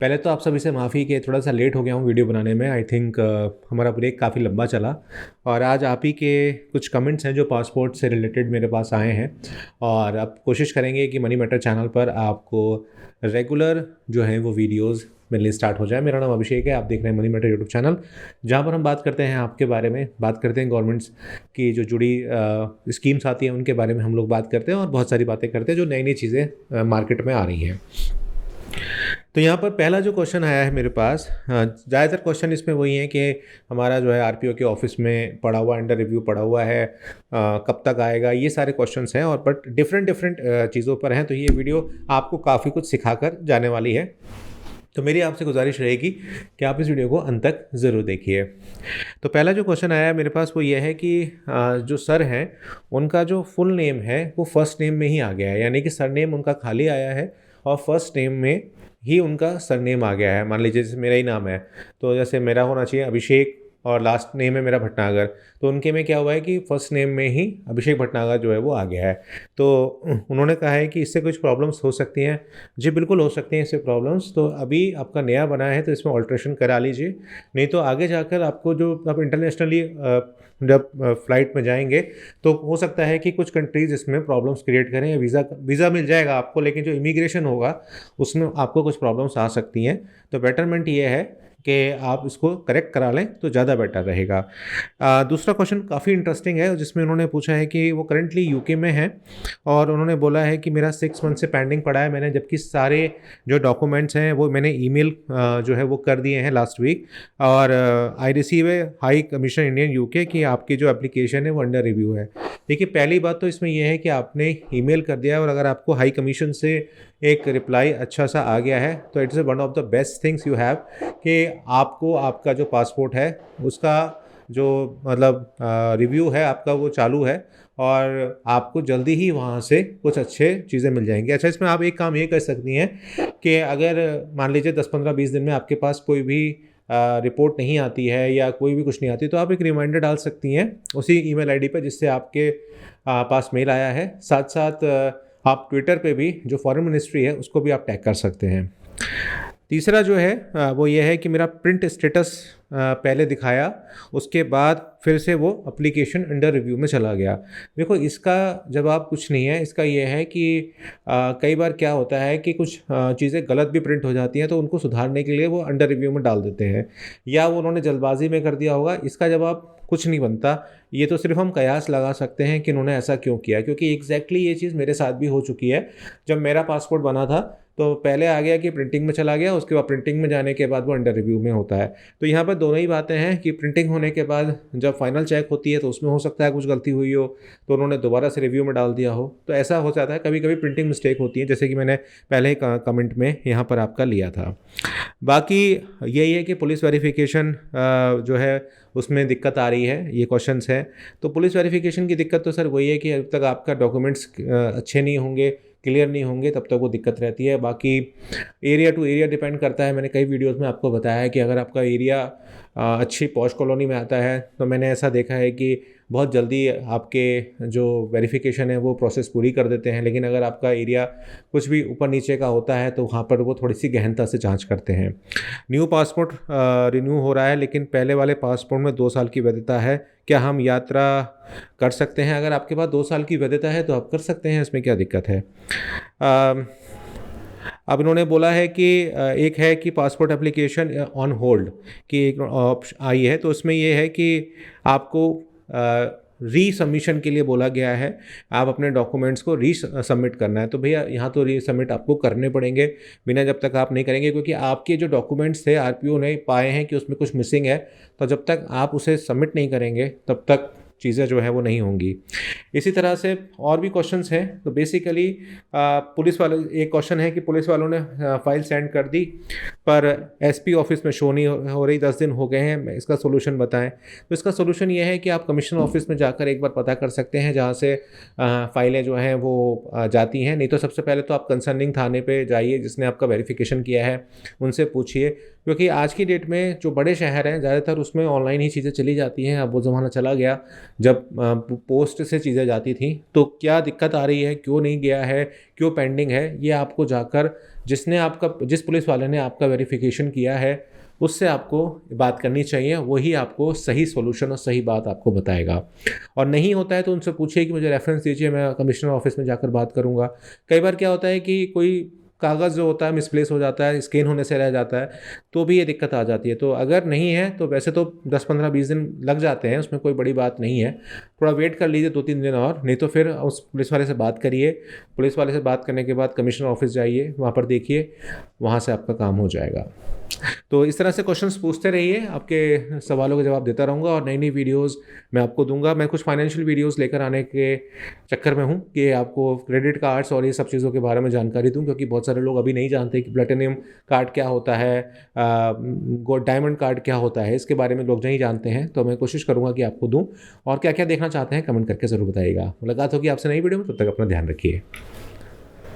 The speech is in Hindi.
पहले तो आप सभी से माफ़ी कि थोड़ा-सा लेट हो गया हूँ वीडियो बनाने में। आई थिंक हमारा ब्रेक काफ़ी लंबा चला और आज आप ही के कुछ कमेंट्स हैं जो पासपोर्ट से रिलेटेड मेरे पास आए हैं और अब कोशिश करेंगे कि मनी मैटर चैनल पर आपको रेगुलर जो है वो वीडियोज़ मिलने स्टार्ट हो जाए। मेरा नाम अभिषेक है, आप देख रहे हैं मनी मैटर यूट्यूब चैनल, जहाँ पर हम बात करते हैं आपके बारे में, बात करते हैं गवर्नमेंट्स की जो जुड़ी स्कीम्स आती हैं उनके बारे में हम लोग बात करते हैं और बहुत सारी बातें करते हैं जो नई-नई चीज़ें मार्केट में आ रही हैं। तो यहाँ पर पहला जो क्वेश्चन आया है मेरे पास, ज़्यादातर क्वेश्चन इसमें वही है कि हमारा जो है आरपीओ के ऑफिस में पड़ा हुआ, अंडर रिव्यू पड़ा हुआ है, कब तक आएगा, ये सारे क्वेश्चंस हैं और बट डिफरेंट डिफरेंट चीज़ों पर हैं। तो ये वीडियो आपको काफ़ी कुछ सिखाकर जाने वाली है। तो मेरी आपसे गुजारिश रहेगी कि आप इस वीडियो को अंत तक ज़रूर देखिए। तो पहला जो क्वेश्चन आया है मेरे पास वो ये है कि जो सर हैं उनका जो फुल नेम है वो फर्स्ट नेम में ही आ गया है, यानी कि सरनेम उनका खाली आया है और फर्स्ट नेम में ही उनका सरनेम आ गया है। मान लीजिए जैसे मेरा ही नाम है, तो जैसे मेरा होना चाहिए अभिषेक और लास्ट नेम है मेरा भटनागर, तो उनके में क्या हुआ है कि फर्स्ट नेम में ही अभिषेक भटनागर जो है वो आ गया है। तो उन्होंने कहा है कि इससे कुछ प्रॉब्लम्स हो सकती हैं। जी बिल्कुल हो सकती हैं इससे प्रॉब्लम्स। तो अभी आपका नया बना है तो इसमें ऑल्ट्रेशन करा लीजिए, नहीं तो आगे जाकर आपको जो आप इंटरनेशनली जब फ़्लाइट में जाएंगे तो हो सकता है कि कुछ कंट्रीज़ इसमें प्रॉब्लम्स क्रिएट करें। वीज़ा मिल जाएगा आपको, लेकिन जो इमिग्रेशन होगा उसमें आपको कुछ प्रॉब्लम्स आ सकती हैं। तो बेटरमेंट ये है कि आप इसको करेक्ट करा लें तो ज़्यादा बेटर रहेगा। दूसरा क्वेश्चन काफ़ी इंटरेस्टिंग है जिसमें उन्होंने पूछा है कि वो करंटली यूके में है और उन्होंने बोला है कि मेरा 6 मंथ से पेंडिंग पड़ा है, मैंने जबकि सारे जो डॉक्यूमेंट्स हैं वो मैंने ईमेल जो है वो कर दिए हैं लास्ट वीक और I receive A high commission Indian UK कि आपकी जो एप्लीकेशन है वो अंडर रिव्यू है। देखिए पहली बात तो इसमें यह है कि आपने ईमेल कर दिया है और अगर आपको हाई कमीशन से एक रिप्लाई अच्छा सा आ गया है तो it's one of the best things you have कि आपको आपका जो पासपोर्ट है उसका जो मतलब रिव्यू है आपका वो चालू है और आपको जल्दी ही वहाँ से कुछ अच्छे चीज़ें मिल जाएंगी। अच्छा, इसमें आप एक काम ये कर सकती हैं कि अगर मान लीजिए 10-15-20 दिन में आपके पास कोई भी रिपोर्ट नहीं आती है या कोई भी कुछ नहीं आती तो आप एक रिमाइंडर डाल सकती हैं उसी ईमेल आईडी पर जिससे आपके पास मेल आया है। साथ साथ आप ट्विटर पे भी जो फॉरेन मिनिस्ट्री है उसको भी आप टैग कर सकते हैं। तीसरा जो है वो ये है कि मेरा प्रिंट स्टेटस पहले दिखाया, उसके बाद फिर से वो एप्लीकेशन अंडर रिव्यू में चला गया। देखो इसका जवाब कुछ नहीं है, इसका ये है कि कई बार क्या होता है कि कुछ चीज़ें गलत भी प्रिंट हो जाती हैं तो उनको सुधारने के लिए वो अंडर रिव्यू में डाल देते हैं, या वो उन्होंने जल्दबाजी में कर दिया होगा। इसका जवाब कुछ नहीं बनता, ये तो सिर्फ हम कयास लगा सकते हैं कि उन्होंने ऐसा क्यों किया, क्योंकि एग्जैक्टली ये चीज़ मेरे साथ भी हो चुकी है। जब मेरा पासपोर्ट बना था तो पहले आ गया कि प्रिंटिंग में चला गया, उसके बाद प्रिंटिंग में जाने के बाद वो अंडर रिव्यू में होता है। तो यहाँ पर दोनों ही बातें हैं कि प्रिंटिंग होने के बाद जब फाइनल चेक होती है तो उसमें हो सकता है कुछ गलती हुई हो तो उन्होंने दोबारा से रिव्यू में डाल दिया हो, तो ऐसा हो जाता है। कभी कभी प्रिंटिंग मिस्टेक होती है, जैसे कि मैंने पहले ही कमेंट में यहाँ पर आपका लिया था। बाकी यही है कि पुलिस वेरिफिकेशन जो है उसमें दिक्कत आ रही है, ये क्वेश्चंस है। तो पुलिस वेरिफिकेशन की दिक्कत तो सर वही है कि जब तक आपका डॉक्यूमेंट्स अच्छे नहीं होंगे, क्लियर नहीं होंगे, तब तक वो दिक्कत रहती है। बाकी एरिया टू एरिया डिपेंड करता है। मैंने कई वीडियोस में आपको बताया है कि अगर आपका एरिया अच्छी पॉश कॉलोनी में आता है तो मैंने ऐसा देखा है कि बहुत जल्दी आपके जो वेरिफिकेशन है वो प्रोसेस पूरी कर देते हैं, लेकिन अगर आपका एरिया कुछ भी ऊपर नीचे का होता है तो वहाँ पर वो थोड़ी सी गहनता से जांच करते हैं। न्यू पासपोर्ट रिन्यू हो रहा है, लेकिन पहले वाले पासपोर्ट में 2 साल की वैधता है, क्या हम यात्रा कर सकते हैं? अगर आपके पास 2 साल की वैधता है तो आप कर सकते हैं, इसमें क्या दिक्कत है। अब इन्होंने बोला है कि एक है कि पासपोर्ट एप्लीकेशन ऑन होल्ड की एक ऑप्शन आई है, तो उसमें ये है कि आपको री सबमिशन के लिए बोला गया है, आप अपने डॉक्यूमेंट्स को री सबमिट करना है। तो भैया यहाँ तो री सबमिट आपको करने पड़ेंगे, बिना जब तक आप नहीं करेंगे, क्योंकि आपके जो डॉक्यूमेंट्स थे आरपीओ ने पाए हैं कि उसमें कुछ मिसिंग है, तो जब तक आप उसे सबमिट नहीं करेंगे तब तक चीज़ें जो है वो नहीं होंगी। इसी तरह से और भी क्वेश्चंस हैं। तो बेसिकली पुलिस वाले, एक क्वेश्चन है कि पुलिस वालों ने फाइल सेंड कर दी पर एसपी ऑफिस में शो नहीं हो रही, 10 दिन हो गए हैं, इसका सोल्यूशन बताएं। तो इसका सोल्यूशन ये है कि आप कमिश्नर ऑफिस में जाकर एक बार पता कर सकते हैं जहाँ से फाइलें जो हैं वो जाती हैं। नहीं तो सबसे पहले तो आप कंसर्निंग थाने पर जाइए जिसने आपका वेरिफिकेशन किया है, उनसे पूछिए, क्योंकि आज की डेट में जो बड़े शहर हैं ज़्यादातर उसमें ऑनलाइन ही चीज़ें चली जाती हैं। अब वो ज़माना चला गया जब पोस्ट से चीज़ें जाती थी। तो क्या दिक्कत आ रही है, क्यों नहीं गया है, क्यों पेंडिंग है, ये आपको जाकर जिस पुलिस वाले ने आपका वेरिफिकेशन किया है उससे आपको बात करनी चाहिए, वही आपको सही सॉल्यूशन और सही बात आपको बताएगा। और नहीं होता है तो उनसे पूछिए कि मुझे रेफरेंस दीजिए, मैं कमिश्नर ऑफिस में जाकर बात करूँगा। कई बार क्या होता है कि कोई कागज़ जो होता है मिसप्लेस हो जाता है, स्कैन होने से रह जाता है, तो भी ये दिक्कत आ जाती है। तो अगर नहीं है तो वैसे तो 10-15-20 दिन लग जाते हैं, उसमें कोई बड़ी बात नहीं है। थोड़ा वेट कर लीजिए 2-3 दिन और, नहीं तो फिर उस पुलिस वाले से बात करिए। पुलिस वाले से बात करने के बाद कमिश्नर ऑफिस जाइए, वहाँ पर देखिए, वहाँ से आपका काम हो जाएगा। तो इस तरह से क्वेश्चंस पूछते रहिए, आपके सवालों के जवाब देता रहूँगा और नई-नई वीडियोज़ मैं आपको दूँगा। मैं कुछ फाइनेंशियल वीडियोज़ लेकर आने के चक्कर में हूँ कि आपको क्रेडिट कार्ड्स और ये सब चीज़ों के बारे में जानकारी दूँ, क्योंकि बहुत सारे लोग अभी नहीं जानते कि प्लैटिनम कार्ड क्या होता है, डायमंड कार्ड क्या होता है, इसके बारे में लोग नहीं जानते हैं। तो मैं कोशिश करूँगा कि आपको दूँ, और क्या-क्या देखना चाहते हैं कमेंट करके ज़रूर बताइएगा। मुलाकात होगी आपसे नई वीडियो में, तब तक अपना ध्यान रखिए।